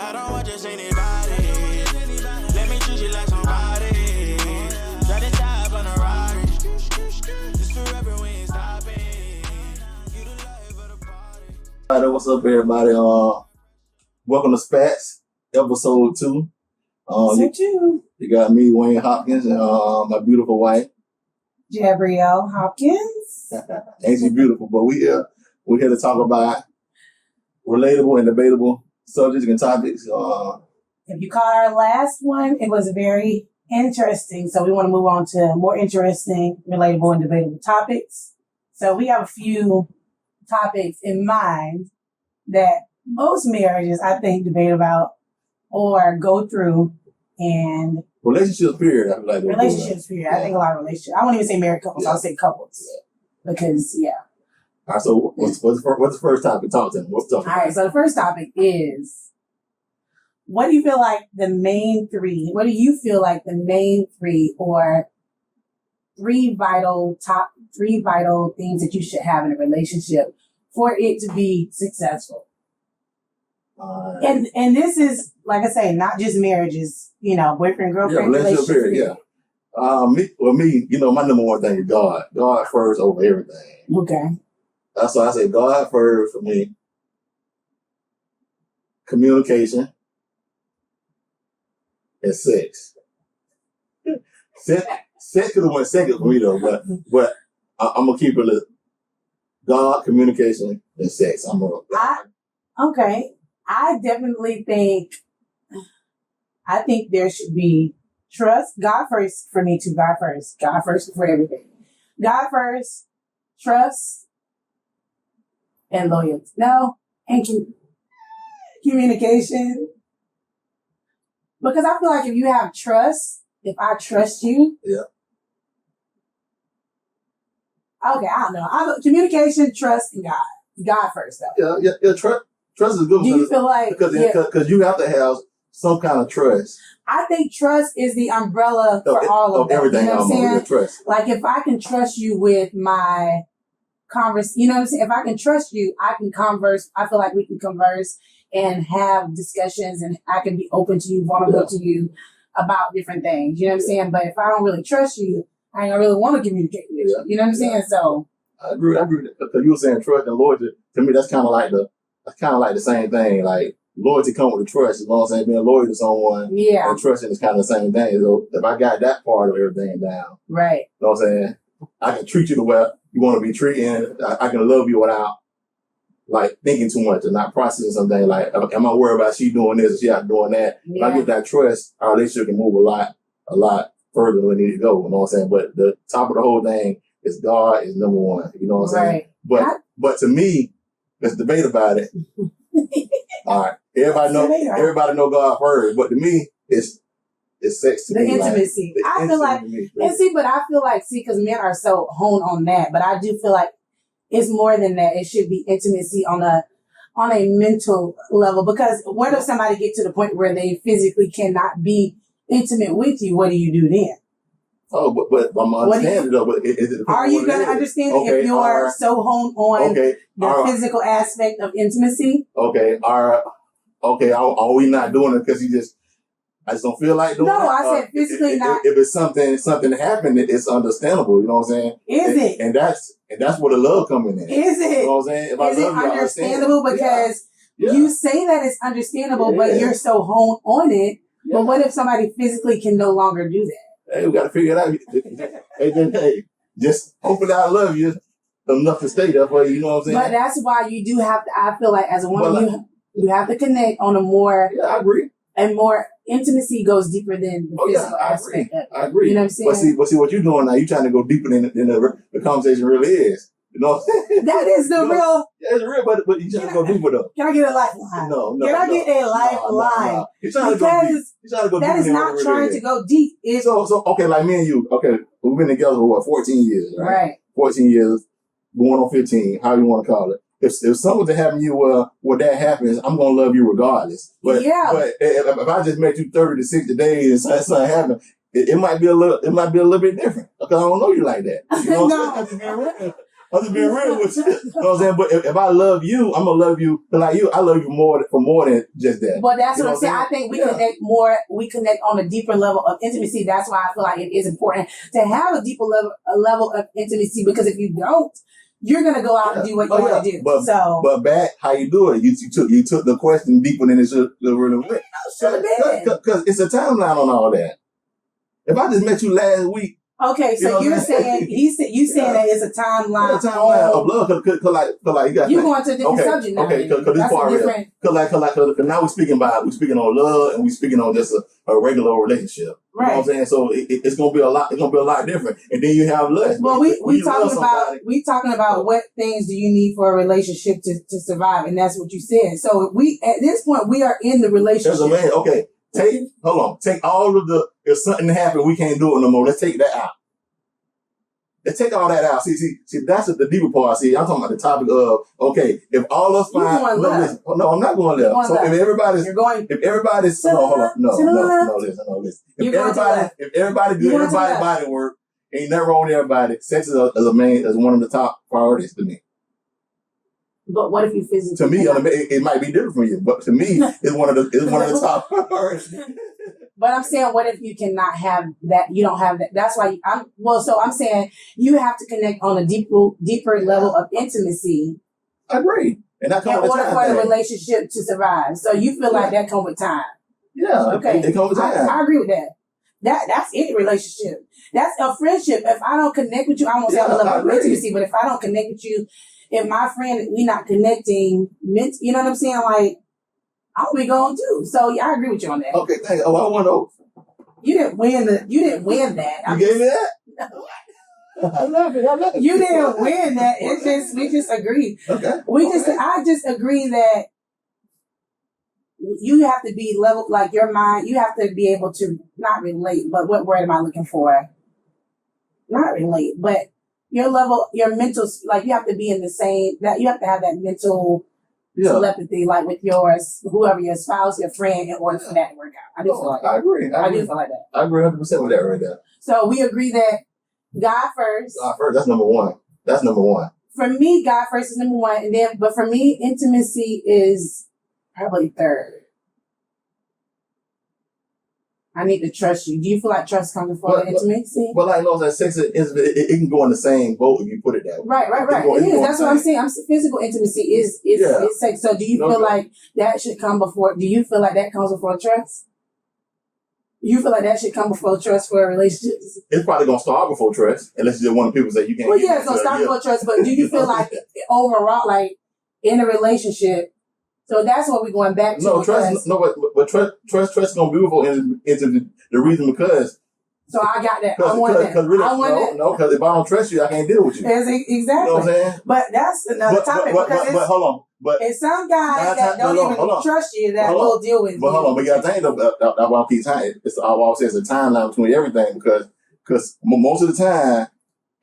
I don't want just anybody. Let me treat you like somebody. Try to dive on a Rari. This forever, we ain't stopping. You the life of the party. All right, what's up, everybody? Welcome to Spatz, episode 2. You got me, Wayne Hopkins, and my beautiful wife, Gabrielle Hopkins. Ain't she beautiful? But we're here to talk about relatable and debatable subjects and topics. If you caught our last one, it was very interesting. So we want to move on to more interesting, relatable, and debatable topics. So we have a few topics in mind that most marriages, I think, debate about or go through. And relationships, period. I feel like relationships, period. Yeah. I think a lot of relationships. I won't even say married couples. I'll say couples. Yeah. Because, All right, so what's the first topic? Talk to them. What's talking? All right, so the first topic is, what do you feel like the main three or three vital things that you should have in a relationship for it to be successful? And this is, like I say, not just marriages, boyfriend, girlfriend, relationship. Period, yeah. Me, my number one thing is God. God first over everything. Okay. That's why I say God first for me. Communication and sex. Sex could have went second for me though, but I'm gonna keep it God, communication, and sex. Okay. I definitely think there should be trust. God first for me too. God first. God first for everything. God first, trust, and loyalty. No, and communication. Because I feel like if you have trust, if I trust you. Yeah. Okay, I don't know. Communication, trust, and God. God first though. Yeah, trust is good. Do you feel like because you have to have some kind of trust. I think trust is the umbrella for all of everything. You know what I'm saying? Trust. Like if I can trust you with my you know what I'm saying? If I can trust you, I can converse. I feel like we can converse and have discussions, and I can be open to you, vulnerable to you about different things. You know what I'm saying? But if I don't really trust you, I ain't really want to communicate with you. You know what I'm saying? So I agree. Because you were saying trust and loyalty. To me, that's kind of like the same thing. Like loyalty comes with the trust. You know what I'm saying? Being loyal to someone and trusting is kind of the same thing. So if I got that part of everything down, right? You know what I'm saying? I can treat you the way you want to be treated. I can love you without like thinking too much and not processing something. Like, am I worried about she doing this or she out doing that? Yeah. If I get that trust, our relationship can move a lot further than we need to go. You know what I'm saying? But the top of the whole thing is God is number one. You know what I'm saying? But to me, let's debate about it. All right. Everybody know God first, but to me, it's sex to the me. Intimacy. I feel like, because men are so honed on that, but I do feel like it's more than that. It should be intimacy on a mental level, because what if somebody get to the point where they physically cannot be intimate with you? What do you do then? Oh, but I'm understanding though. But are you going to understand if you're so honed on the physical aspect of intimacy? Okay. Are we not doing it because I just don't feel like doing it? No, I said physically not. If it's something happened, it's understandable. You know what I'm saying? Is it? And that's where the love coming in. Is it? You know what I'm saying? If is it understandable? Because you say that it's understandable, but you're so honed on it. Yeah. But what if somebody physically can no longer do that? Hey, we got to figure it out. Hey, just hopefully I love you enough to stay there for you. You know what I'm saying? But that's why you do have to. I feel like as a woman, you have to connect on a more. Yeah, I agree. And more intimacy goes deeper than the physical aspect. I agree. You know what I'm saying? But see what you're doing now. You're trying to go deeper than the conversation really is. You know, that is the real. Yeah, it's real, but you trying to go deeper though. Can I get a lifeline? No. Can I get a lifeline? No. You're trying to go deep. You're trying to go deep. That is not trying to go deep. So okay, like me and you. Okay, we've been together for 14 years, right? Right. 14 years, going on 15. How you want to call it? If something to happen to you, when that happens, I'm gonna love you regardless. But if I just met you 30 to 60 days and something happened, it might be a little bit different because I don't know you like that. You know I'm just being real with you. You know what I'm saying? But if I love you, I'm gonna love you. But like you, I love you for more than just that. But that's what I'm saying. I think we connect more. We connect on a deeper level of intimacy. That's why I feel like it is important to have a deeper level of intimacy, because if you don't, you're gonna go out and do what you want to do. But back, how you do it? You took the question deeper than it should really went. Because it's a timeline on all that. If I just met you last week. Okay, so you're saying you saying that it's a timeline. It's a timeline of love, cause like you got. You going to a different subject now. Okay, because this part different. Cause now we're speaking on love, and we're speaking on just a regular relationship. Right. You know what I'm saying? So it's gonna be a lot. It's gonna be a lot different. And then you have lust. Well, we talking about what things do you need for a relationship to survive, and that's what you said. So at this point we are in the relationship. As a man, okay. Take all of if something happened, we can't do it no more. Let's take that out. Let's take all that out. See, that's the deeper part. See, I'm talking about the topic of, okay, if all of us find, no, I'm not going left. So if everybody's, hold on, no, listen. If everybody good, everybody body work, ain't nothing wrong with everybody. Sex is one of the top priorities to me. But what if you physically? To me, it might be different from you, but to me, it's one of the top priorities. But I'm saying, what if you cannot have that? You don't have that. That's why I'm saying you have to connect on a deeper level of intimacy. I agree. And that comes with time. In order for the relationship to survive. So you feel like that comes with time. Yeah. Okay. It comes with time. I agree with that. That's any relationship. That's a friendship. If I don't connect with you, I won't say a level of intimacy, but if I don't connect with you, if my friend, we not connecting, you know what I'm saying? Like, I'll be going too. So yeah, I agree with you on that. Okay, thank you. Oh, I want to. You didn't win that. You gave me that? No. I love it. You didn't win that. We just agreed. Okay. I just agree that you have to be level, like your mind, you have to be able to not relate, but what word am I looking for? Not relate, but your level, your mental, like you have to be in the same, that you have to have that mental telepathy, like with whoever your spouse, your friend, in order for that to work out. I do feel like that. I agree. I do feel like that. I agree 100% with that right there. So we agree that God first. God first, that's number one. For me, God first is number one, but for me, intimacy is probably third. I need to trust you. Do you feel like trust comes before intimacy? Well, like, that sex it can go in the same boat if you put it that way. Right. It is. That's what I'm saying. Physical intimacy is sex. So do you feel like that should come before? Do you feel like that comes before trust? You feel like that should come before trust for a relationship? It's probably gonna start before trust, unless you're one of the people say you can't. Well, yeah, it's gonna start before trust. But do you feel like overall, like in a relationship? So that's what we're going back to. No, trust. But trust is gonna be beautiful into the reason because. So I got that. I want that. Really, no, because if I don't trust you, I can't deal with you. Exactly. You know what I'm saying? But that's another topic. But hold on. But it's some guys that don't even trust you that will deal with you. But hold on. But you got to think that's why I keep saying it's always says a timeline between everything because most of the time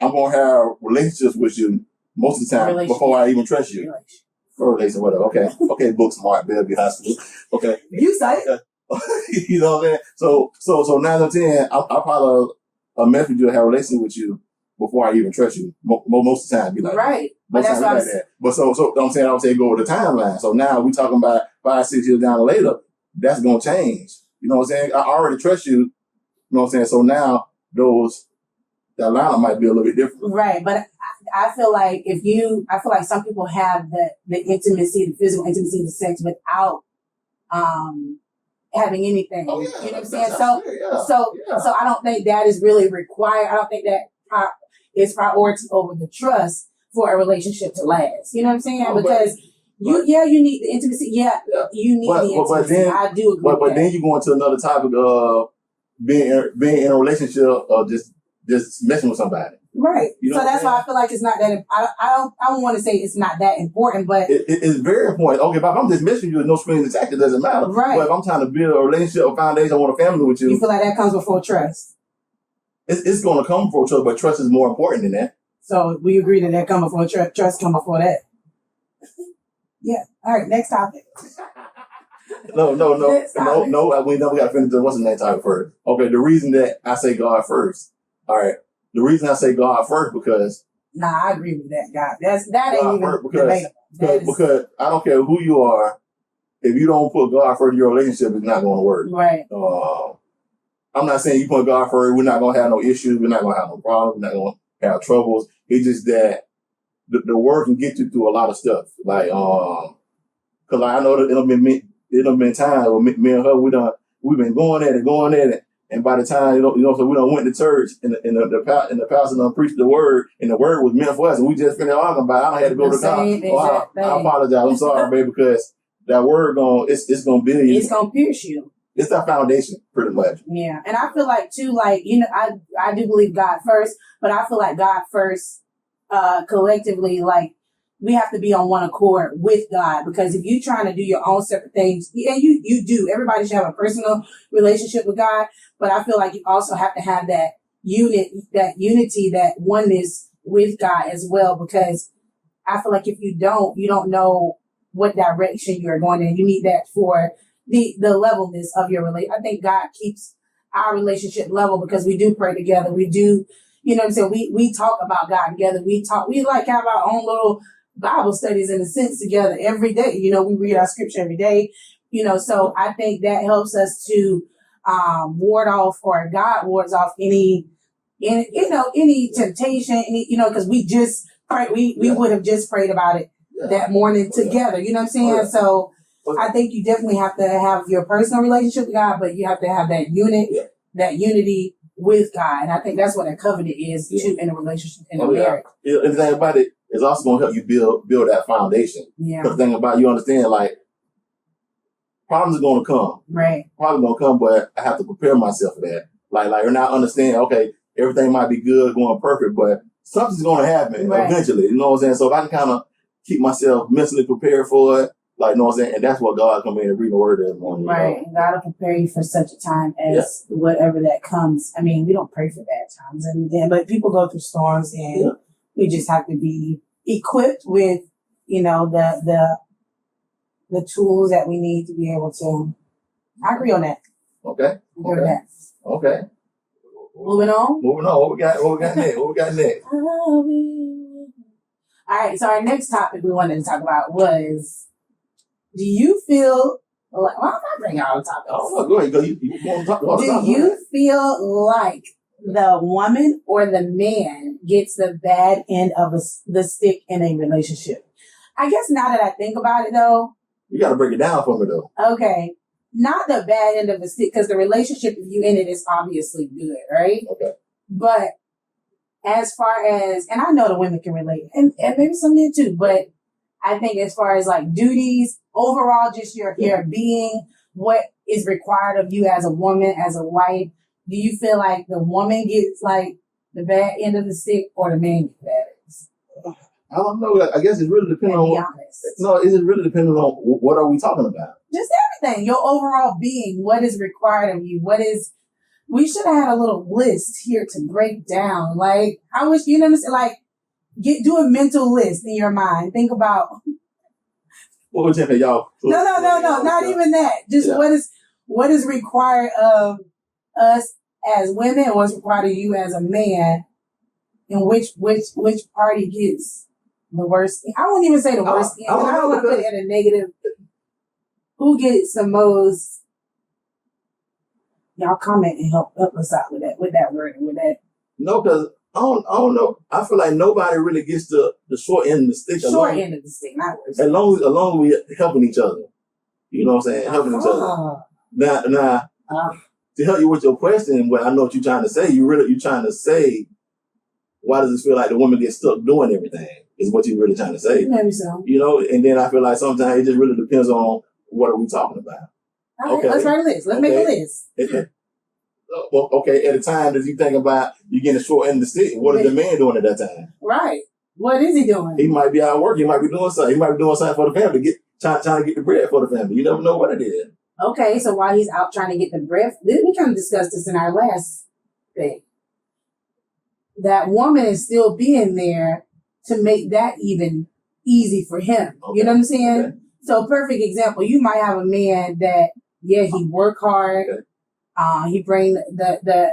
I'm gonna have relationships with you most of the time before I even trust you. Relationship, whatever. Okay. Book smart, baby, high school. Okay. You say it. You know what I'm saying? So 9 out of 10, I probably mess with you, have a relationship with you before I even trust you. Most of the time, be like right. But that's what I'm saying. But so I'm saying I would say go with the timeline. So now we talking about 5-6 years down later. That's gonna change. You know what I'm saying? I already trust you. You know what I'm saying? So now that lineup might be a little bit different. Right, but I feel like some people have the intimacy, the physical intimacy, the sex without having anything. Oh, yeah, you know what I'm saying? So I don't think that is really required. I don't think that is priority over the trust for a relationship to last. You know what I'm saying? Because you need the intimacy. Yeah. You need the intimacy. I do agree. But then you go into another topic of being in a relationship or just messing with somebody. Right. You know so that's why I feel like it's not that. I don't want to say it's not that important, but it's very important. Okay, if I'm just messing with you with no strings attached, it doesn't matter. Right. But if I'm trying to build a relationship, a foundation, I want a family with you. You feel like that comes before trust. It's going to come before trust, but trust is more important than that. So we agree that comes before trust come before that. Yeah. All right. Next topic. No. We got to finish. What's the next topic first? Okay. The reason that I say God first. All right. The reason I say God first because Nah, I agree with that, God. That ain't God even first, debatable. because I don't care who you are, if you don't put God first in your relationship, it's not going to work. Right. I'm not saying you put God first, we're not going to have no issues, we're not going to have no problems, we're not going to have troubles. It's just that the word can get you through a lot of stuff. Like, cause I know that it'll been times where me and her, we've been going at it. And by the time, so we done went to church and the pastor done preached the word and the word was meant for us and we just finished arguing about it. I don't have to go to God. I apologize. I'm sorry, baby, because that word it's gonna build you. It's gonna pierce you. It's that foundation, pretty much. Yeah. And I feel like too, like, I do believe God first, but I feel like God first, collectively, like, we have to be on one accord with God, because if you're trying to do your own separate things, and you do, everybody should have a personal relationship with God, but I feel like you also have to have that unity, that oneness with God as well, because I feel like if you don't know what direction you're going in. You need that for the levelness of your relationship. I think God keeps our relationship level because we do pray together. We do, you know what I'm saying? We talk about God together. We like have our own little Bible studies in a sense together every day. You know, we read our scripture every day, you know, so I think that helps us to ward off, or God wards off any temptation, because we just pray, we would have just prayed about it that morning together. You know what I'm saying? So I think you definitely have to have your personal relationship with God, but you have to have that unity with God. And I think that's what a covenant is too, in a relationship, in a marriage. And the thing about it is also going to help you build that foundation. Yeah. Because the thing about it, you understand, like, problems are going to come. Right. Problems going to come, but I have to prepare myself for that. Like, and I understand, okay, everything might be good, going perfect, but something's going to happen eventually. You know what I'm saying? So if I can kind of keep myself mentally prepared for it, like, you know what I'm saying? And that's what God come in and read the word every morning. Right. And God will prepare you for such a time as whatever that comes. I mean, we don't pray for bad times, but people go through storms, and we just have to be equipped with, the tools that we need to be able to. I agree on that. Okay. Agree on that. Okay. Moving on. What we got next? All right. So our next topic we wanted to talk about was, do you feel like, well, I'm not bringing all the topics. Oh, no, go ahead. You want to talk about it? Do you feel like the woman or the man gets the bad end of the stick in a relationship? I guess now that I think about it, though. You got to break it down for me, though. Okay. Not the bad end of the stick, because the relationship, if you in it, is obviously good, right? Okay. But as far as, and I know the women can relate, and maybe some men too, but I think as far as like duties, overall, just your being, what is required of you as a woman, as a wife, do you feel like the woman gets like the bad end of the stick, or the man gets the bad end? I don't know. I guess it really depends on. No, it really depends on what are we talking about. Just everything. Your overall being. What is required of you? We should have had a little list here to break down. Like, I wish, you know what I'm saying? Like, do a mental list in your mind. Think about. What was it, y'all? No, not even that. Just what is required of us as women, or what's required of you as a man, and which party gets the worst. I won't even say the worst. I don't want to put it in a negative. Who gets the most? Y'all comment and help us out with that word, with that. No, because I don't know. I feel like nobody really gets the short end of the stick. Short end of the stick, not worse. As long as we helping each other. You know what I'm saying? Helping each other. Now, to help you with your question, I know what you're trying to say. You're trying to say, why does it feel like the woman gets stuck doing everything? Is what you're really trying to say. Maybe so. And then I feel like sometimes it just really depends on what are we talking about. All right, let's write a list. Let's make a list. Well, okay, at the time that you think about you getting a short end of the stick, what is the man doing at that time? Right. What is he doing? He might be out working. He might be doing something. He might be doing something for the family, trying to get the bread for the family. You never know what it is. Okay, so while he's out trying to get the bread, we kind of discussed this in our last thing. That woman is still being there to make that even easy for him. Okay. You know what I'm saying? Okay. So perfect example, you might have a man that, he work hard. Okay. He bring the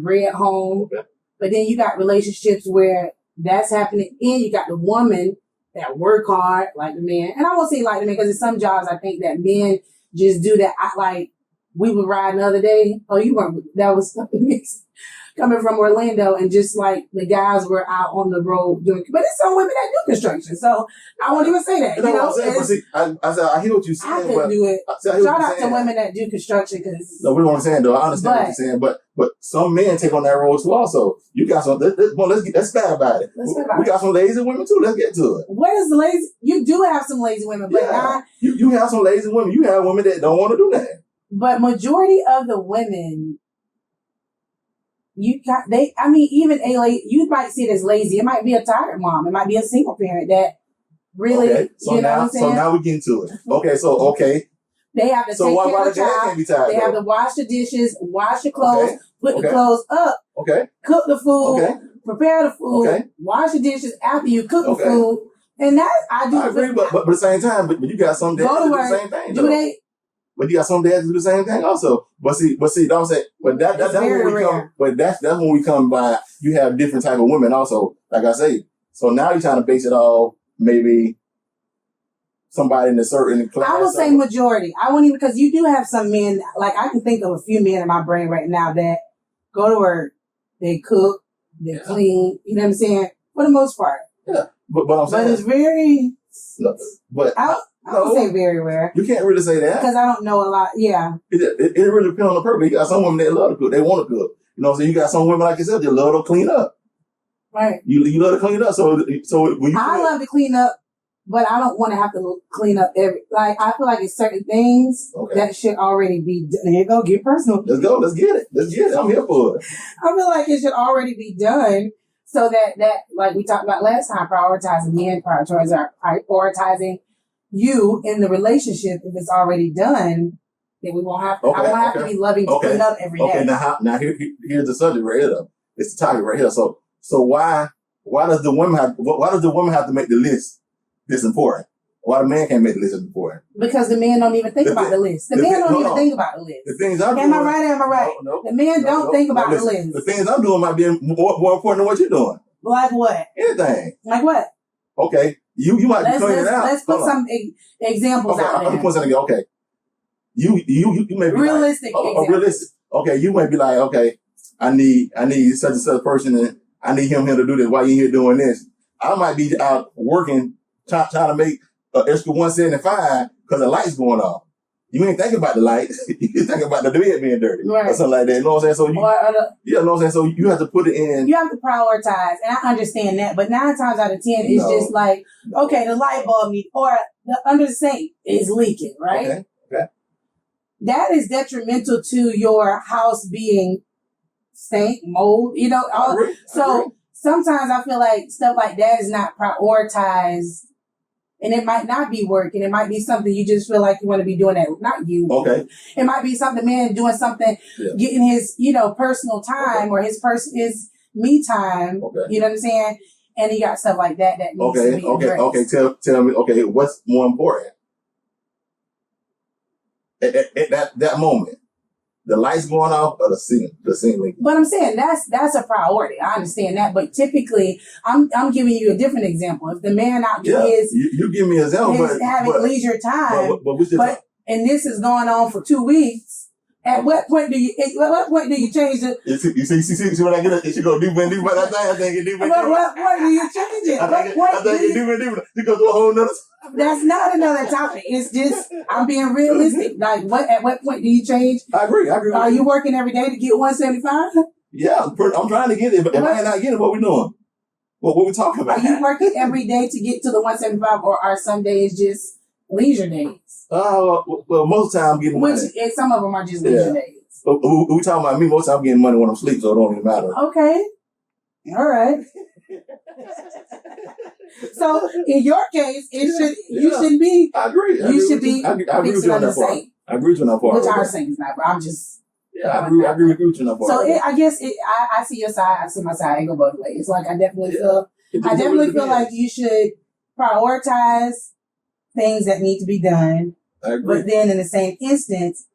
bread home. Okay. But then you got relationships where That's happening. And you got the woman that work hard like the man. And I won't say like the man because in some jobs I think that men just do that. We would ride the other day. Oh, you weren't. That was coming from Orlando, and just like the guys were out on the road doing. But it's some women that do construction, so I won't even say that. You know what I'm saying? But see, I hear what you're saying. I couldn't do it. Shout out to women that do construction because. No, we know what I'm saying though. I understand what you're saying, but some men take on that role too. Also, you got some. Let's bad about it. We got some lazy women too. Let's get to it. What is the lazy? You do have some lazy women, but not. You have some lazy women. You have women that don't want to do that. But majority of the women, even you might see it as lazy. It might be a tired mom. It might be a single parent that really, okay. So you know what I'm saying? So now we get into it. Okay. They have to take care of the child. They have to wash the dishes, wash the clothes, put the clothes up, cook the food, prepare the food, wash the dishes after you cook the food. And that, I agree, but at the same time, but you got some dads that do the same thing. Do they? But you got some dads do the same thing also. But see, don't say. But that's when we come. But that's when we come by. You have different type of women also. Like I say. So now you're trying to base it all maybe somebody in a certain class. I would say majority. I won't even because you do have some men. Like I can think of a few men in my brain right now that go to work, they cook, they clean. You know what I'm saying? For the most part. Yeah. But I'm saying. But it's very. No, but. I would say very rare. You can't really say that. Because I don't know a lot. Yeah. It really depends on the person. You got some women that love to cook. They want to cook. You know what I'm saying? You got some women like yourself that love to clean up. Right. You love to clean up. So when you love to clean up, but I don't want to have to clean up I feel like it's certain things that should already be done. Here you go. Get personal. Let's go. Let's get it. I'm here for it. I feel like it should already be done. So that like we talked about last time, prioritizing men, prioritizing you in the relationship. If it's already done, then we won't have to. I won't have to be loving to clean up every day. Okay, now here's the subject right here. Though. It's the topic right here. So why does the woman have to make the list this important? Why the man can't make the list this important? Because the man don't even think about the list. The man don't even think about the list. The things I'm doing. Am I right? No. The man don't think about the list. The things I'm doing might be more important than what you're doing. Like what? Anything. Like what? Okay. You might be cleaning out. Let's put some examples out there. Put something. Okay. You may be realistic. Realistic. Okay. You might be like, okay, I need such and such person, and I need him here to do this. Why you here doing this? I might be out working, trying to make an extra $175 because the light's going off. You ain't thinking about the light. You think about the bed being dirty or something like that. You know what I'm saying? So you know what I'm saying? So you have to put it in. You have to prioritize, and I understand that. But 9 times out of 10, it's just like, okay, the light bulb or the under the sink is leaking, right? Okay. That is detrimental to your house being stank, mold. You know, I agree. Sometimes I feel like stuff like that is not prioritized. And it might not be working. It might be something you just feel like you want to be doing that. Not you. Okay. It might be something, man, doing something, getting his, personal time or his me time. Okay. You know what I'm saying? And he got stuff like that needs to be addressed. Okay. Tell me, okay, what's more important? At that moment, the lights going off or the ceiling. But I'm saying that's a priority. I understand that, but typically, I'm giving you a different example. If the man out there is you give me an example, having leisure time, and this is going on for 2 weeks. At what point do you change it? You see what I get? It should go deeper and deeper. I think it deeper. What point do you change it? I think it deeper and deeper. You go to a whole nother. That's not another topic. It's just I'm being realistic. Like at what point do you change? I agree. Are you working every day to get 175? Yeah, I'm trying to get it. But if I ain't not getting it, what we doing? What we talking about? Are you working every day to get to the 175, or are some days just leisure days? Well, most of the time I'm getting money. And some of them are just leisure days. We talking about me. Most of the time I'm getting money when I'm asleep, so it don't even matter. Okay. All right. So in your case, you shouldn't be. I agree. You should be. I agree with you on that part. I agree with you on that part. Which our saints not, but I'm just. Yeah, I agree with you on that part. So I guess I see your side. I see my side. It go both ways. Like I definitely feel like you should prioritize things that need to be done. I agree. But then in the same instance,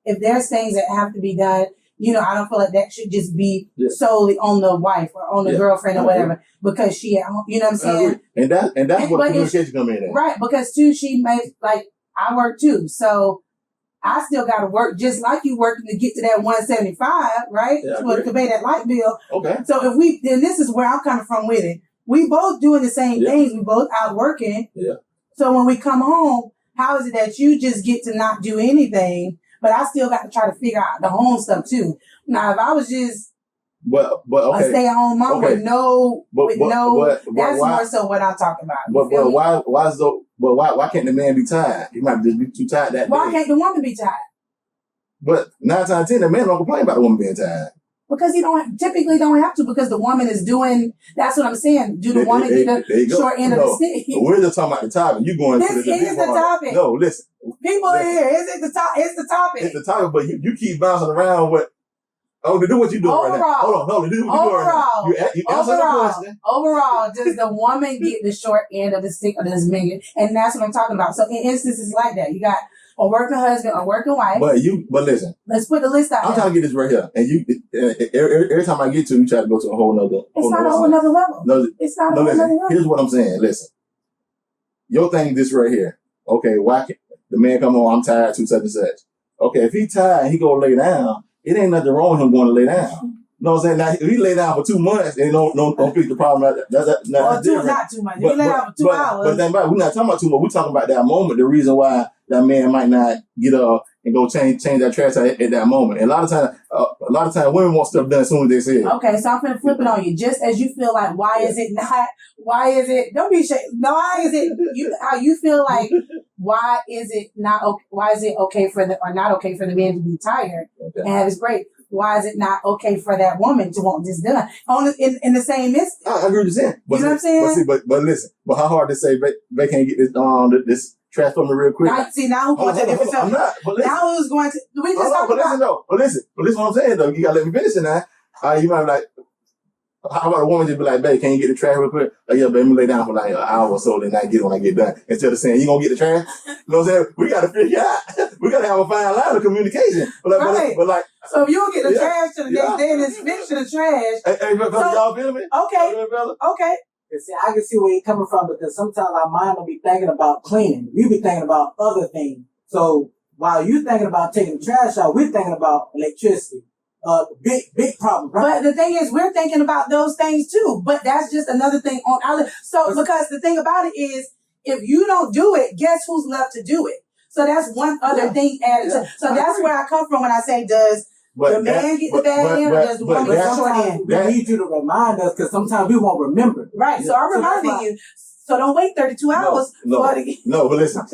if there's things that have to be done, I don't feel like that should just be Yeah. solely on the wife or on the Yeah. girlfriend or I agree. whatever because she at home. You know what I'm I saying? agree. And that's And- what but communication come in at. Right, because too, she may, like, I work too. So I still got to work just like you working to get to that 175, right? Yeah, I To pay that light bill. Okay. So then this is where I'm coming from with it. We both doing the same Yeah. things. We both out working. Yeah. So when we come home, how is it that you just get to not do anything, but I still got to try to figure out the home stuff too? Now, if I was just But a okay. stay-at-home mom Okay. with no, But that's why? more so what I'm talking about. You feel But me? why can't the man be tired? He might just be too tired that Why day. can't the woman be tired? But 9 times out of 10, the man don't complain about the woman being tired. Because he typically don't have to because the woman is doing, that's what I'm saying. Do the woman get There you the go. short end of the stick? We're just talking about the topic. You going This to the is big the part. topic. No, listen. People Listen. here, it's the topic. It's the topic, but you keep bouncing around with, to do what you doing right now. Overall. Hold on, to do what you doing right now. You answer the question. Overall, does the woman get the short end of the stick or does men? And that's what I'm talking about. So in instances like that, you got a working husband or working wife. But listen. Let's put the list out I'm there. trying to get this right here. And every time I get to, you try to go to a whole nother. It's not a whole nother level. No, It's not a no, whole listen. nother level. Here's what I'm saying. Listen. Your thing this right here. Okay, why can't the man come home, I'm tired, such and such. Okay, if he tired, he go lay down. It ain't nothing wrong with him going to lay down. You know what I'm saying? Now, if he lay down for 2 months and don't fix the problem, that's Or different. not too much. If you lay down for 2 hours. But then, we're not talking about 2 months. We're talking about that moment. The reason why that man might not get up and go change that trash at that moment. And a lot of times, women want stuff done as soon as they say it. Okay, so I'm finna flip it on you. Just as you feel like, why is it, don't be ashamed. No, why is it, how you feel like, why is it okay for or not okay for the man to be tired and have his break? Why is it not okay for that woman to want this done? In the same instant. I agree with you saying. But you know what I'm saying? But listen, how hard to say they can't get this trash from me real quick. Now who's going to different I'm not. But listen. Now who's going to, we just talk about. But listen what I'm saying though. You gotta let me finish it now. You might be like, how about a woman just be like, babe, can you get the trash real quick? Like, yeah, babe, let me lay down for like an hour or so, then I get it when I get done. Instead of saying, you gonna get the trash? You know what I'm saying? We gotta figure out. We gotta have a fine line of communication. Right. But so if you don't get the trash to the next day and it's fixed to the trash. Hey, y'all feel me? Okay. See, I can see where you're coming from because sometimes our mind will be thinking about cleaning. We be thinking about other things. So while you thinking about taking the trash out, we're thinking about electricity. Big problem. Right? But the thing is, we're thinking about those things too. But that's just another thing on our list. So, because the thing about it is, if you don't do it, guess who's left to do it? So that's one other thing added to. So that's where I come from when I say, does the man get the bad end or does the woman get the short end? We need you to remind us because sometimes we won't remember. Right. So I'm reminding you. So don't wait 32 hours for it. No, but listen.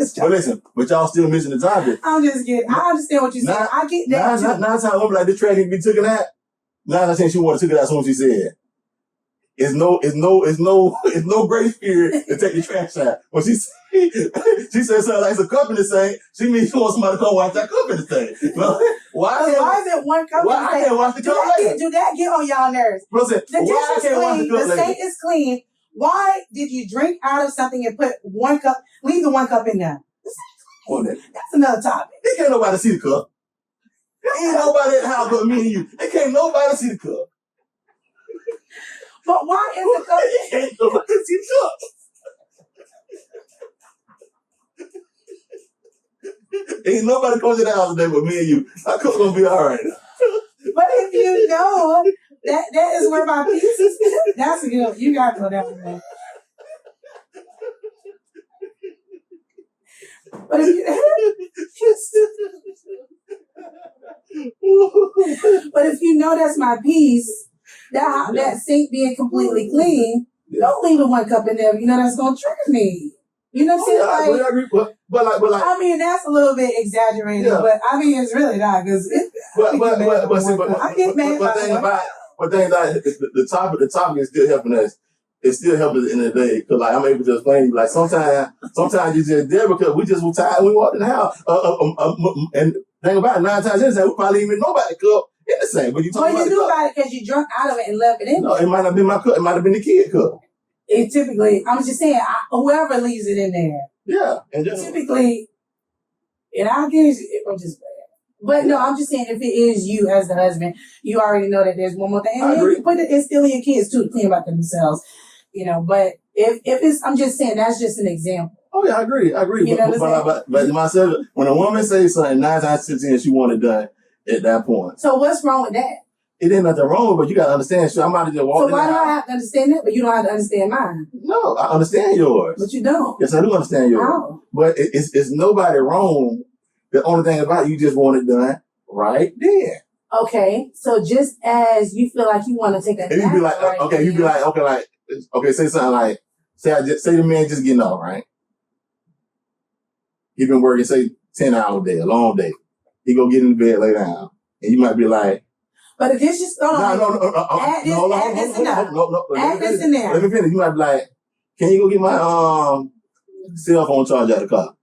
But y'all still missing the topic. I'm just kidding. I understand what you're saying. I get that. Nine times over, like this trash can be taken out. 9 times 10 she wanted to take it out as soon as she said. It's no grace period to take the trash out. When she said something like it's a company thing, she means she wants somebody to come watch that company thing. Why is it one company thing? I can't watch the cup later. Do that get on y'all nerves? The dish is clean. The sink is clean. Why did you drink out of something and put leave the 1 cup in there? That's another topic. It can't nobody see the cup. Ain't nobody at the house but me and you. It can't nobody see the cup. But why is the cup? It can't nobody see the cup. Ain't nobody going to the house today but me and you. Our cup's gonna be all right. But if you know that is where my piece is, that's good. You got to go that way. But if you know that's my piece, that sink being completely clean, don't leave the 1 cup in there. You know that's gonna trigger me. You know what I'm saying? I agree. But I mean, that's a little bit exaggerated, but I mean, it's really not because I get mad. But the topic is still helping us. It's still helping us in the day because like I'm able to explain. Like sometimes you just there because we just were tired. We walked in the house. And think about it, 9 times in we probably even know about the cup in the same. But you talking about you knew about it because you drunk out of it and left it in. No, it might not be my cup. It might have been the kid cup. It typically, I'm just saying, whoever leaves it in there. Yeah, and typically, and I'll give you, I'm just But no, I'm just saying if it is you as the husband, you already know that there's one more thing. I And agree. then put it, it's still your kids too to clean about themselves. But if it's, I'm just saying that's just an example. Oh yeah, I agree. You know what I'm But myself, when a woman says something, 9 times out of 10 she want it done at that point. So what's wrong with that? It ain't nothing wrong, but you gotta understand. Sure, I'm about to just walk. So why do I have to understand that, but you don't have to understand mine? No, I understand yours. But you don't. Yes, I do understand yours. How? But it's nobody wrong. The only thing about it, you just want it done right then. Okay, so just as you feel like you want to take a And you nap, be like, right okay, you be like, okay, say something like, say the man just getting off, right? He been working, say, 10-hour day, a long day. He go get in the bed, lay down. And you might be like, but if this just add this in there. Add this in there. Let me finish. You might be like, can you go get my cell phone charge out of the car?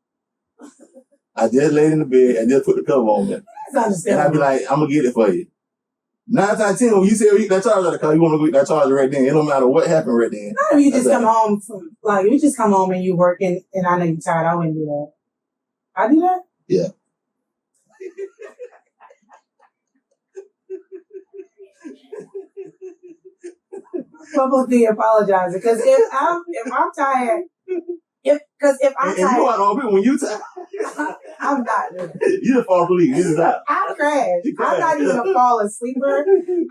I just laid in the bed and just put the cover on there. That's understandable. And I'd be like, I'm gonna get it for you. 9 times out of 10, when you say you get that charge out of the car, you want to go get that charge right then. It don't matter what happened right then. Not if you just come home from, like, you just come home and you working, and I know you're tired. I wouldn't do that. I do that? Yeah. Publicly apologizing because if I'm tired, if I'm And you tired, are all people when you tired. I'm not doing it. You just fall asleep. You just out. I crash. You crash. I'm not even a fall asleeper.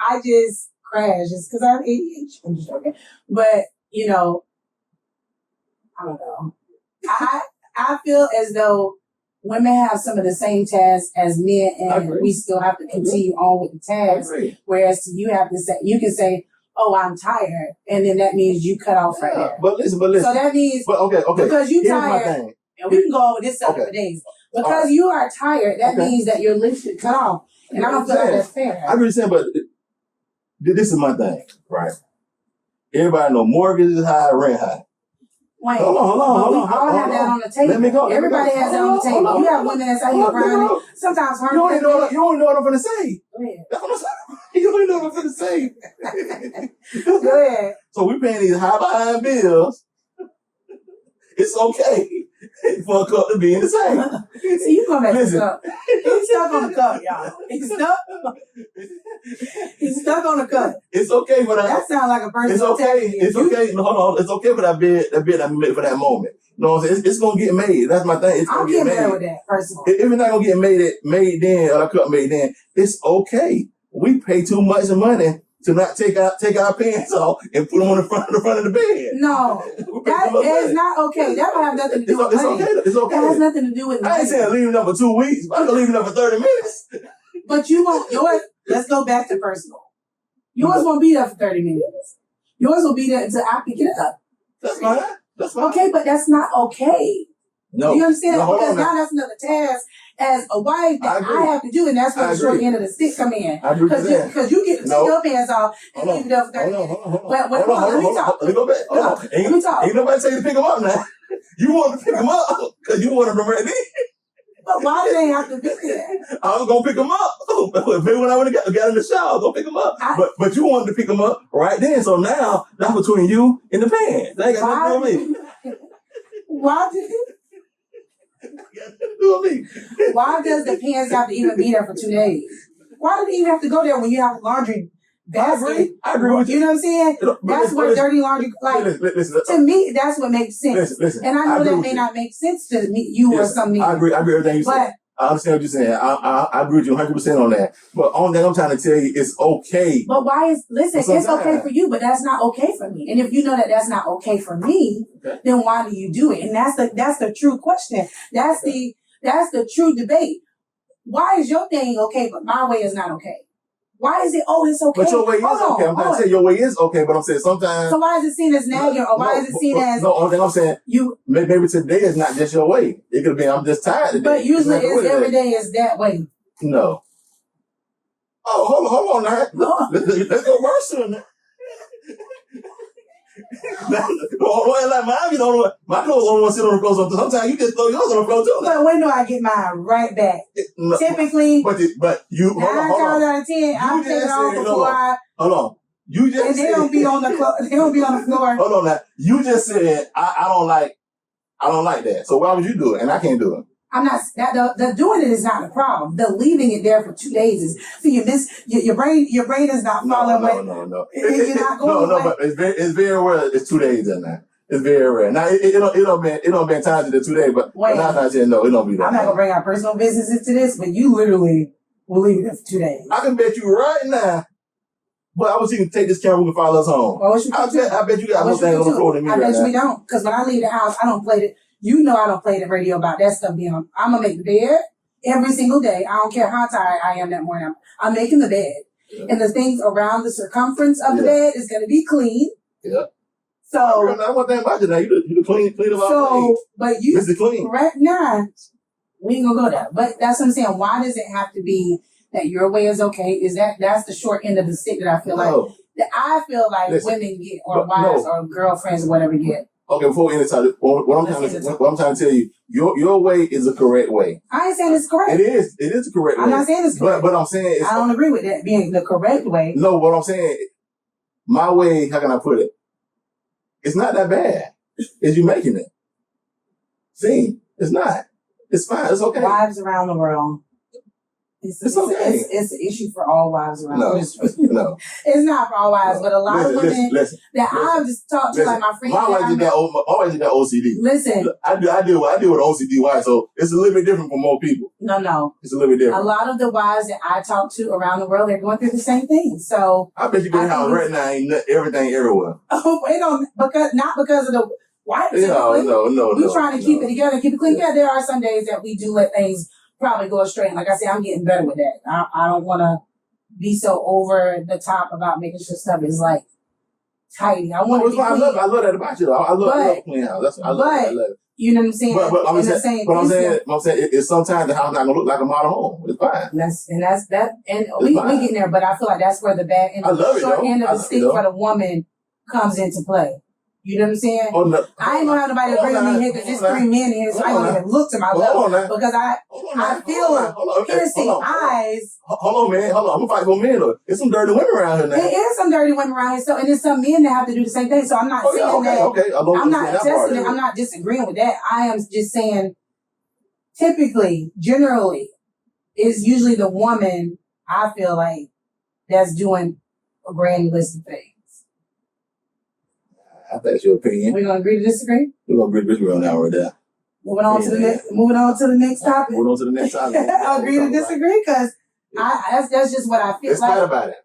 I just crash. It's because I have ADHD. I'm just joking. But I don't know. I feel as though women have some of the same tasks as men, and we still have to continue on with the tasks. Whereas you can say, "Oh, I'm tired," and then that means you cut off right there. But listen. So that means, okay. because you Here's tired, my thing. and we can go over this stuff for days. Because you are tired, that means that your list should cut off, and I don't feel like that's fair. I understand, but this is my thing, right? Everybody know mortgage is high, rent high. Wait, hold on. We all have that on the table. Let me go. Everybody has that on the table. You have women that's out here grinding. Sometimes hard. You don't know what I'm gonna say. Go ahead. That's what I'm saying. You don't know what I'm gonna say. Go ahead. So we paying these high behind bills. It's okay for a cup to be in the same. See, you come back to the cup. He's stuck on the cup, y'all. He's stuck on the cup. It's okay for that. That sounds like a person. It's okay. It's okay. No, hold on. It's okay for that bid I made for that moment. You know what I'm saying? It's gonna get made. That's my thing. It's gonna get made. better with that, personally. If it's not gonna get made then, or a cup made then, it's okay. We pay too much money to not take our pants off and put them on the front of the bed. No, that is not okay. That don't have nothing to do with money. It's okay. That has nothing to do with money. I ain't saying leave it up for 2 weeks. I can leave it up for 30 minutes. But you won't. Yours. Let's go back to personal. Yours won't be there for 30 minutes. Yours will be there until I pick it up. That's fine. Okay, but that's not okay. No. You understand? No, Because now that's another task as a wife that I have to do, and that's where the short end of the stick come in. I agree with that. Because you get to take your pants off and leave it up for 30 minutes. Hold on, let me talk. Let me go back. Let me talk. Ain't nobody say to pick them up now. You want to pick them up because you want them to ready. But why do they have to be there? I was gonna pick them up. Maybe when I would have got in the shower, I was gonna pick them up. But you wanted to pick them up right then. So now that's between you and the pants. That ain't got nothing to do with me. Why does the pants have to even be there for 2 days? Why do they even have to go there when you have laundry basket? I agree with you. You know what I'm saying? That's where dirty laundry, to me, that's what makes sense. Listen, and I know that may not make sense to you or some men. I agree with everything you said. I understand what you're saying. I agree with you 100% on that. But on that, I'm trying to tell you, it's okay. But why it's okay for you, but that's not okay for me. And if you know that that's not okay for me, then why do you do it? And that's the true question. That's the true debate. Why is your thing okay, but my way is not okay? Why is it, it's okay? But your way is okay. I'm trying to say your way is okay, but I'm saying sometimes. So why is it seen as nagging, or why is it seen as? No, only thing I'm saying, maybe today is not just your way. It could be, I'm just tired today. But usually every day is that way. No. Oh, hold on now. Let's go worse than that. Like mine, you know, my clothes don't want to sit on the floor. Sometimes you just throw yours on the floor too. But when do I get mine right back? No, Typically, but you 9 times out of 10, I'm taking off before hold on. You just and they don't be on the floor. Hold on now. You just said I don't like that. So why would you do it? And I can't do it. I'm not that the doing it is not the problem. The leaving it there for 2 days is so you miss your brain. Your brain is not following. No. You're not going. No, but it's very rare. It's 2 days in there. It's very rare. Now it don't be times in the 2 days, but Wait, 9 times 10, no, it don't be that. I'm not gonna bring our personal business into this, but you literally will leave it there for 2 days. I can bet you right now. But I wish you can take this camera. We can follow us home. Well, I bet you got more things on the floor than me I right bet now. we don't, because when I leave the house, I don't play it. You know I don't play the radio about that stuff being on. I'm gonna make the bed every single day. I don't care how tired I am that morning. I'm making the bed. Yeah. And the things around the circumference of the bed is gonna be clean. Yeah. So I want that about you now. You clean about so, but you Mr. Clean. right now, we ain't gonna go there. But that's what I'm saying. Why does it have to be that your way is okay? Is that's the short end of the stick that I feel like that I feel like women get or wives or girlfriends or whatever get. Okay, before we end the topic, what I'm trying to tell you, your way is a correct way. I ain't saying it's correct. It is the correct way. I'm not saying it's correct. But I'm saying I don't agree with that being the correct way. No, what I'm saying, my way, how can I put it? It's not that bad. Is you making it? See, it's not. It's fine. It's okay. Wives around the world. It's okay. It's an issue for all wives around. No, no. It's not for all wives, but a lot of women that I've just talked to, like my friends. My wife always got OCD. Listen, I deal with OCD wives, so it's a little bit different for more people. No, it's a little bit different. A lot of the wives that I talk to around the world, they're going through the same thing. So I bet you get out right now, ain't everything everywhere. Oh, it don't not because of the wife. No. We're trying to keep it together, keep it clean. Yeah, there are some days that we do let things probably go astray. And like I said, I'm getting better with that. I don't want to be so over the top about making sure stuff is like tidy. I want to be clean. I love that about you. I love clean house. I love it. You know what I'm saying? But I'm saying it's sometimes the house not gonna look like a model home. It's fine. That's that. And we getting there, but I feel like that's where the bad end, short end of the stick for the woman comes into play. You know what I'm saying? Oh, no. I ain't gonna have nobody to bring me in here because there's 3 men in here, so I don't even look to my level because I feel piercing eyes. Hold on, man. Hold on. I'm gonna fight for men. There's some dirty women around here now. There is some dirty women around here, so and there's some men that have to do the same thing. So I'm not saying that. Okay. I'm not attesting it. I'm not disagreeing with that. I am just saying, typically, generally, it's usually the woman. I feel like that's doing a grand list of things. I think that's your opinion. We're gonna agree to disagree. We're gonna agree to disagree on that right there. Moving on to the next topic. Moving on to the next topic. Agree to disagree because that's just what I feel. It's bad about it.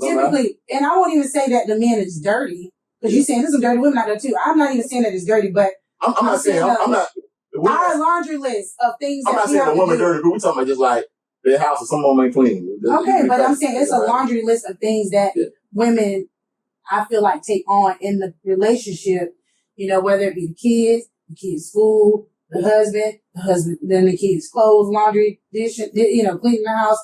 Typically, and I won't even say that the men is dirty because you're saying there's some dirty women out there too. I'm not even saying that it's dirty, but I'm not saying I'm not. Our laundry list of things. I'm not saying the woman dirty, but we're talking about just like their house or some woman ain't clean. Okay, but I'm saying it's a laundry list of things that women, I feel like, take on in the relationship, you know, whether it be the kids' school, the husband, then the kids' clothes, laundry, dish, you know, cleaning the house,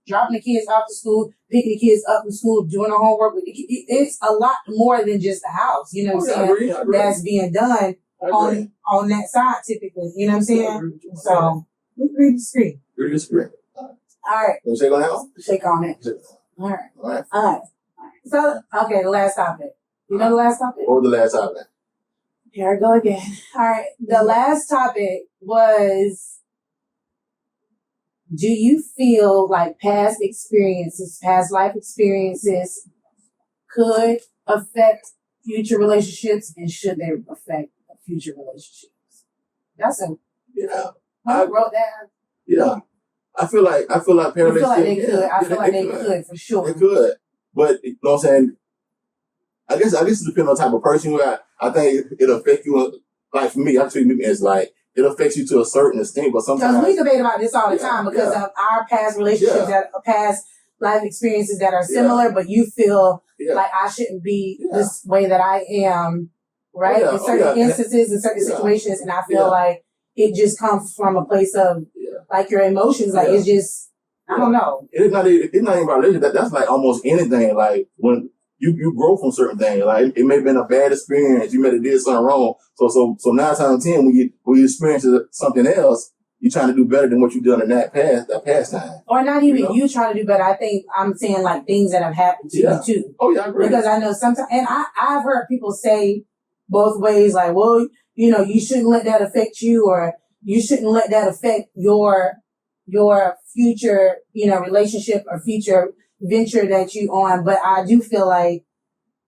dropping the kids off to school, picking the kids up from school, doing the homework. It's a lot more than just the house, you know what I'm saying? I agree. That's being done on that side typically, you know what I'm saying? So, we agree to disagree. Agree to disagree. All right. You want to shake on that? Shake on it. All right. So, okay, the last topic. You know the last topic? What was the last topic? Here I go again. All right. The last topic was, do you feel like past life experiences could affect future relationships, and should they affect future relationships? That's a, I wrote that. Yeah. I feel like parents. They could. I feel like they could for sure. They could. But, you know what I'm saying? I guess it depends on the type of person you are. I think it'll affect you. Like for me, I treat me as like, it affects you to a certain extent, but sometimes. Because we debate about this all the time because of our past relationships, past life experiences that are similar, but you feel like I shouldn't be this way that I am, right? In certain instances, in certain situations, and I feel like it just comes from a place of like your emotions, like it's just, I don't know. It's not even about relationship. That's like almost anything. Like when you grow from certain things. Like it may have been a bad experience. You may have did something wrong. So 9 times out of 10, when you experience something else, you're trying to do better than what you've done in that past time. Or not even you trying to do better. I think I'm saying like things that have happened to you too. Oh yeah, I agree. Because I know sometimes, and I've heard people say both ways, like, well, you know, you shouldn't let that affect you, or you shouldn't let that affect your future, relationship or future venture that you on. But I do feel like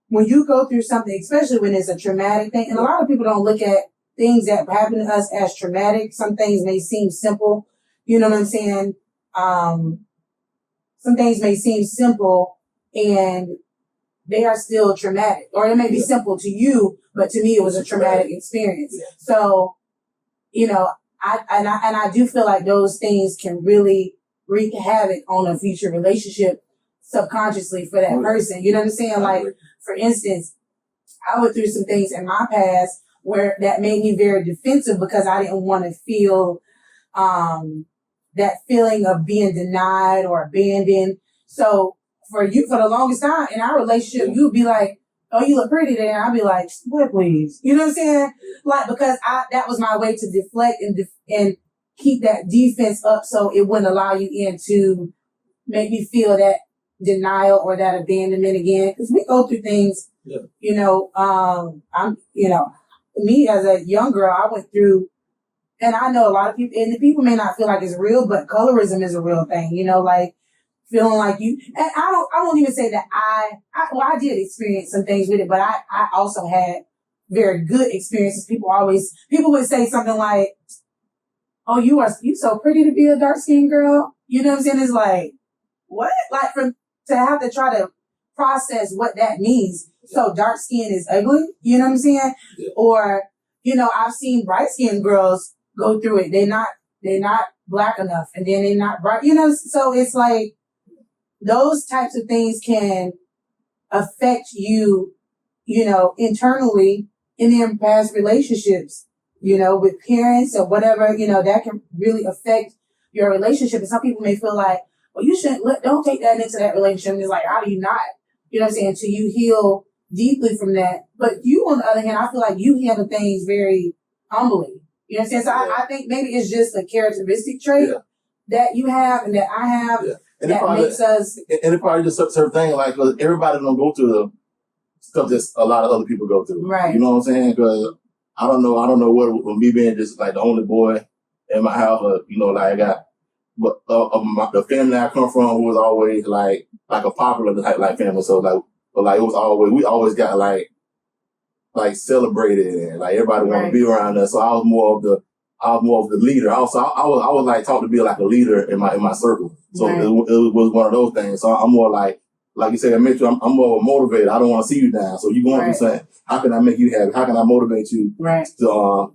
when you go through something, especially when it's a traumatic thing, and a lot of people don't look at things that happen to us as traumatic. Some things may seem simple. You know what I'm saying? Some things may seem simple and they are still traumatic, or it may be simple to you, but to me it was a traumatic experience. Yeah. So, I do feel like those things can really wreak havoc on a future relationship subconsciously for that person. You know what I'm saying? Like, for instance, I went through some things in my past where that made me very defensive because I didn't want to feel that feeling of being denied or abandoned. So for the longest time in our relationship, you'd be like, "Oh, you look pretty there." I'd be like, "What, please?" You know what I'm saying? Like, because that was my way to deflect and keep that defense up so it wouldn't allow you in to make me feel that denial or that abandonment again. Because we go through things, me as a young girl, I went through, and I know a lot of people, and the people may not feel like it's real, but colorism is a real thing, like feeling like you, and I won't even say that I did experience some things with it, but I also had very good experiences. People would say something like, "Oh, you so pretty to be a dark skinned girl." You know what I'm saying? It's like, what? Like, to have to try to process what that means. So dark skin is ugly. You know what I'm saying? Yeah. Or, I've seen bright skinned girls go through it. They're not black enough, and then they're not bright, so it's like those types of things can affect you, internally in their past relationships, with parents or whatever, that can really affect your relationship. And some people may feel like, well, you don't take that into that relationship. And it's like, how do you not? You know what I'm saying? Until you heal deeply from that. But you, on the other hand, I feel like you handle things very humbly. You know what I'm saying? So I think maybe it's just a characteristic trait that you have and that I have that makes us. And it probably just certain thing, like, cause everybody don't go through the stuff that a lot of other people go through. Right. You know what I'm saying? Because I don't know what, with me being just like the only boy in my house, like I got, but the family I come from was always like a popular type like family. So like it was always, we always got like celebrated and like everybody wanted to be around us. So I was more of the leader. Also, I was like taught to be like a leader in my circle. So it was one of those things. So I'm more like you said, Mitchell, I'm more motivated. I don't want to see you down. So you're going through something. How can I make you happy? How can I motivate you to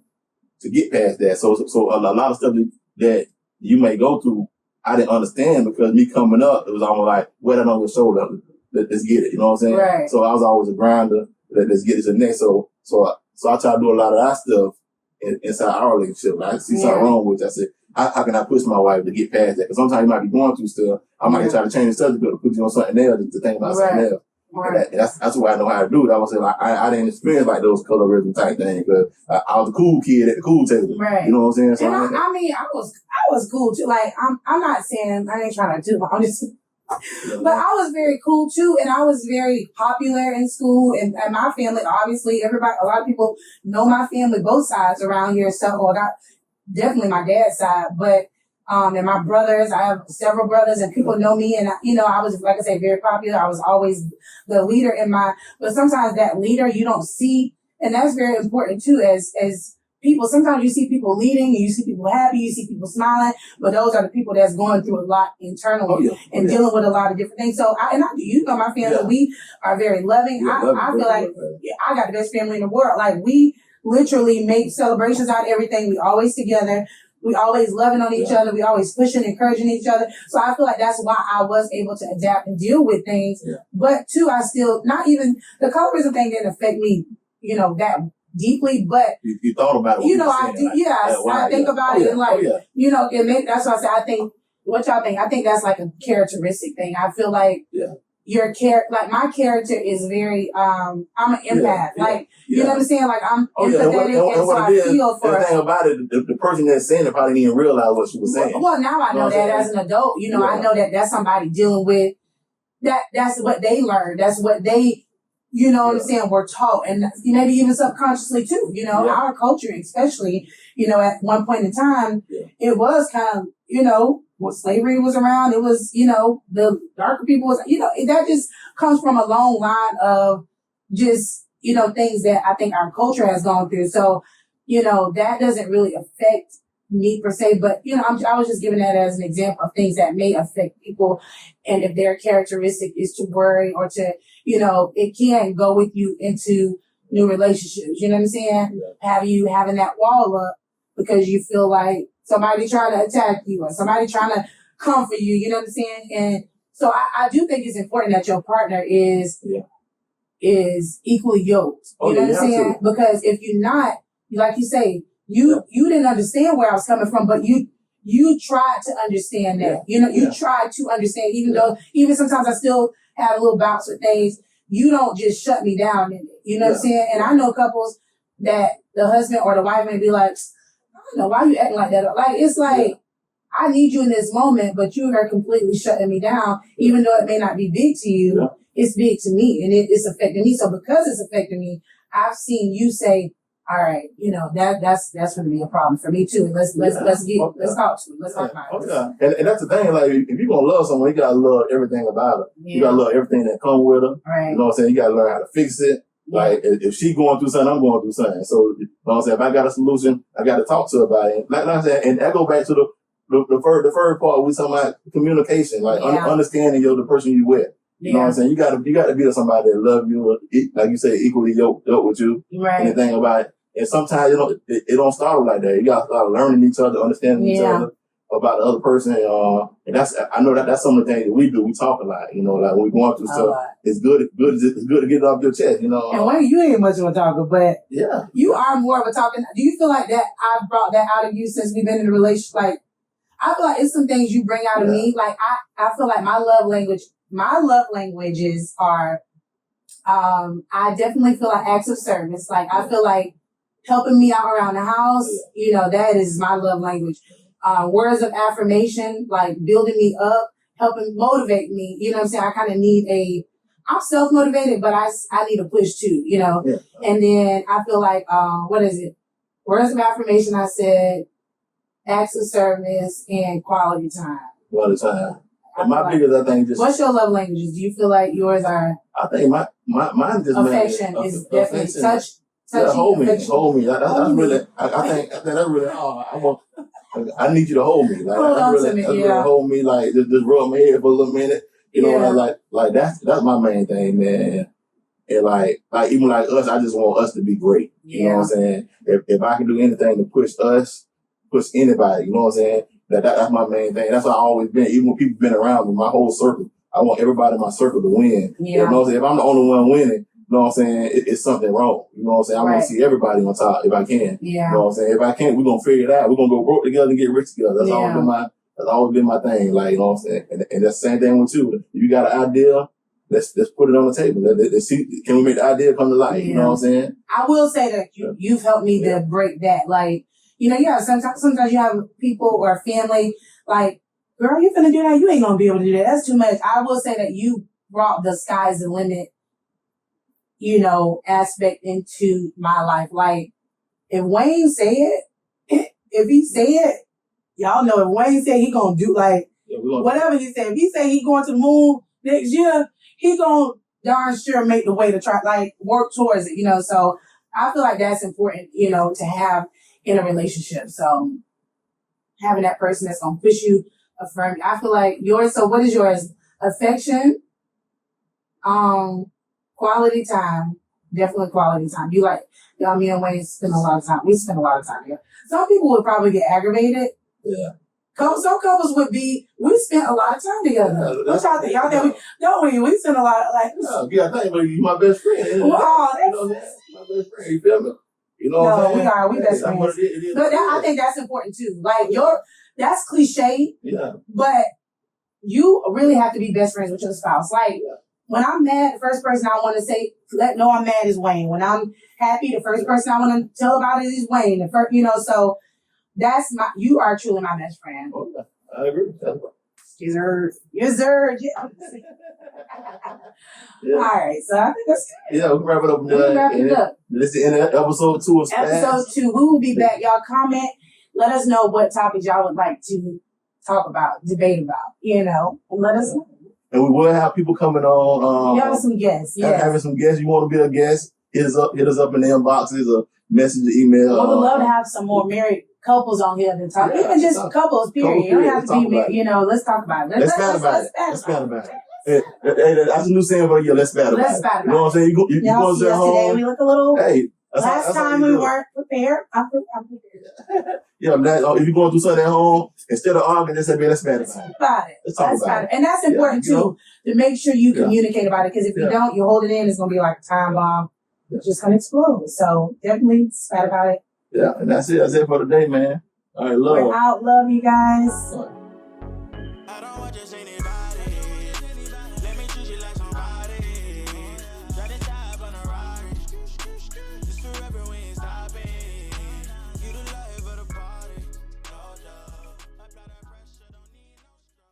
get past that? So a lot of stuff that you may go through, I didn't understand because me coming up, it was almost like, wet it on your shoulder. Let's get it. You know what I'm saying? Right. So I was always a grinder. Let's get it to the next. So I try to do a lot of that stuff inside our relationship. I see something wrong with it. I said, how can I push my wife to get past that? Because sometimes you might be going through stuff. I might try to change the subject to put you on something else to think about something else. Right. And that's why I know how to do it. I was saying, like, I didn't experience like those colorism type things because I was the cool kid at the cool table. Right. You know what I'm saying? So and I was cool too. Like, I'm not saying I ain't trying to do my but I was very cool too, and I was very popular in school, and my family, obviously, a lot of people know my family, both sides around here, so, definitely my dad's side, but, and my brothers, I have several brothers, and people know me, and, I was, like I said, very popular. I was always the leader but sometimes that leader you don't see, and that's very important too, as people. Sometimes you see people leading, and you see people happy, you see people smiling, but those are the people that's going through a lot internally and dealing with a lot of different things. So, my family, we are very loving. I feel like I got the best family in the world. Like, we literally make celebrations out of everything. We always together. We always loving on each other. We always pushing, encouraging each other. So I feel like that's why I was able to adapt and deal with things. Yeah. But too, I still, not even, the colorism thing didn't affect me, that deeply, but you thought about it. I think about it, and and that's why I say I think. What y'all think? I think that's like a characteristic thing. I feel like my character is very. I'm an empath. You know what I'm saying? Like, I'm empathetic, and so I feel for. The thing about it, the person that's saying it probably didn't even realize what she was saying. Well, now I know that as an adult. I know that that's somebody dealing with that. That's what they learned. That's what they you know what I'm saying, we're taught, and maybe even subconsciously too, you know, our culture, especially, you know, at one point in time, it was kind of, you know, when slavery was around, it was, you know, the darker people was, you know, that just comes from a long line of just, you know, things that I think our culture has gone through. So, you know, that doesn't really affect me per se, but, you know, I was just giving that as an example of things that may affect people. And if their characteristic is to worry or to, you know, it can go with you into new relationships. You know what I'm saying? Have you having that wall up because you feel like somebody trying to attack you or somebody trying to comfort you. You know what I'm saying? And so I do think it's important that your partner is equally yoked. You know what I'm saying? Because if you're not, like you say, you didn't understand where I was coming from, but you tried to understand that. You know, you tried to understand, even though, even sometimes I still have a little bouts with things. You don't just shut me down in it. You know what I'm saying? And I know couples that the husband or the wife may be like, I don't know, why you acting like that? Like, it's like, I need you in this moment, but you are completely shutting me down, even though it may not be big to you. It's big to me, and it's affecting me. So because it's affecting me, I've seen you say, all right, you know, that's going to be a problem for me too. Let's talk to it. Let's talk about it. And that's the thing. Like, if you're gonna love someone, you gotta love everything about her. You gotta love everything that comes with her. Right. You know what I'm saying? You gotta learn how to fix it. Like, if she going through something, I'm going through something. So, you know what I'm saying? If I got a solution, I got to talk to her about it. Like I said, and that go back to the first part. We talking about communication, like understanding the person you with. You know what I'm saying? You gotta be with somebody that love you, like you say, equally yoked with you. Right. Anything about it. And sometimes it don't start like that. You gotta start learning each other, understanding each other about the other person. And I know that's some of the things that we do. We talk a lot. You know, like when we're going through stuff, it's good to get it off your chest. You know. And Wayne, you ain't much of a talker, but you are more of a talker. Do you feel like that I've brought that out of you since we've been in a relationship? Like, I feel like it's some things you bring out of me. Like, I feel like my love languages are, I definitely feel like acts of service. Like, I feel like helping me out around the house, you know, that is my love language. Words of affirmation, like building me up, helping motivate me. You know what I'm saying? I kind of I'm self-motivated, but I need a push too, you know? Yeah. And then I feel like, what is it? Words of affirmation, I said, acts of service and quality time. Quality time. And my biggest, I think, what's your love languages? Do you feel like yours are? I think mine just affection is definitely touch. Hold me. That's really. I think that's really. I need you to hold me. Like, really hold me. Like, just rub my head for a little minute. You know, like that's my main thing, man. And like even like us, I just want us to be great. You know what I'm saying? If I can do anything to push anybody, you know what I'm saying? That's my main thing. That's how I always been. Even when people been around me, my whole circle, I want everybody in my circle to win. Yeah. You know what I'm saying? If I'm the only one winning, you know what I'm saying? It's something wrong. You know what I'm saying? I want to see everybody on top if I can. Yeah. You know what I'm saying? If I can't, we're going to figure it out. We're going to go broke together and get rich together. That's always been my thing. Like, you know what I'm saying? And that's the same thing with you. If you got an idea, let's put it on the table. Let's see, can we make the idea come to life? You know what I'm saying? I will say that you've helped me to break that. Like, you know, sometimes you have people or family like, girl, you finna do that? You ain't gonna be able to do that. That's too much. I will say that you brought the sky's the limit, you know, aspect into my life. Like, if Wayne said, if he said, y'all know if Wayne said he gonna do like, whatever he said, if he say he going to the moon next year, he gonna darn sure make the way to try, like, work towards it, you know. So I feel like that's important, you know, to have in a relationship. So having that person that's gonna push you, affirm you. I feel like yours. So what is yours? Affection, quality time, definitely quality time. You like, y'all, me and Wayne spend a lot of time. We spend a lot of time together. Some people would probably get aggravated. Yeah. Some couples would be, we spent a lot of time together. What y'all think? Y'all think we spend a lot of, like. Yeah, I think you my best friend. Wow, you know, that's my best friend. You feel me? You know what I'm saying? We best friends. But I think that's important too. Like, that's cliche. Yeah. But you really have to be best friends with your spouse. Like, when I'm mad, the first person I want to say, know I'm mad is Wayne. When I'm happy, the first person I want to tell about it is Wayne. The first, you know, so you are truly my best friend. Okay. I agree. Yes, sir. Yeah. All right, so I think that's good. Yeah, we can wrap it up. We can wrap it up. This is the end of episode 2 of Spatz. Episode 2, we will be back. Y'all comment. Let us know what topics y'all would like to talk about, debate about, and let us know. And we will have people coming on. Having some guests. Yes. Having some guests. You want to be a guest? Hit us up in the inboxes or message, email. We would love to have some more married couples on here to talk. Even just couples, period. You don't have to be, let's talk about it. Let's chat about it. Let's chat about it. Hey, that's a new saying for the year. Let's chat about it. You know what I'm saying? You go to home. Today we look a little. Hey, last time we weren't prepared. I'm prepared. Yeah, if you're going through something at home, instead of arguing, just say, man, let's chat about it. Let's talk about it. And that's important too, to make sure you communicate about it. Because if you don't, you hold it in, it's going to be like a time bomb. It's just going to explode. So definitely chat about it. Yeah, and that's it. That's it for today, man. All right, love. We're out. Love you guys.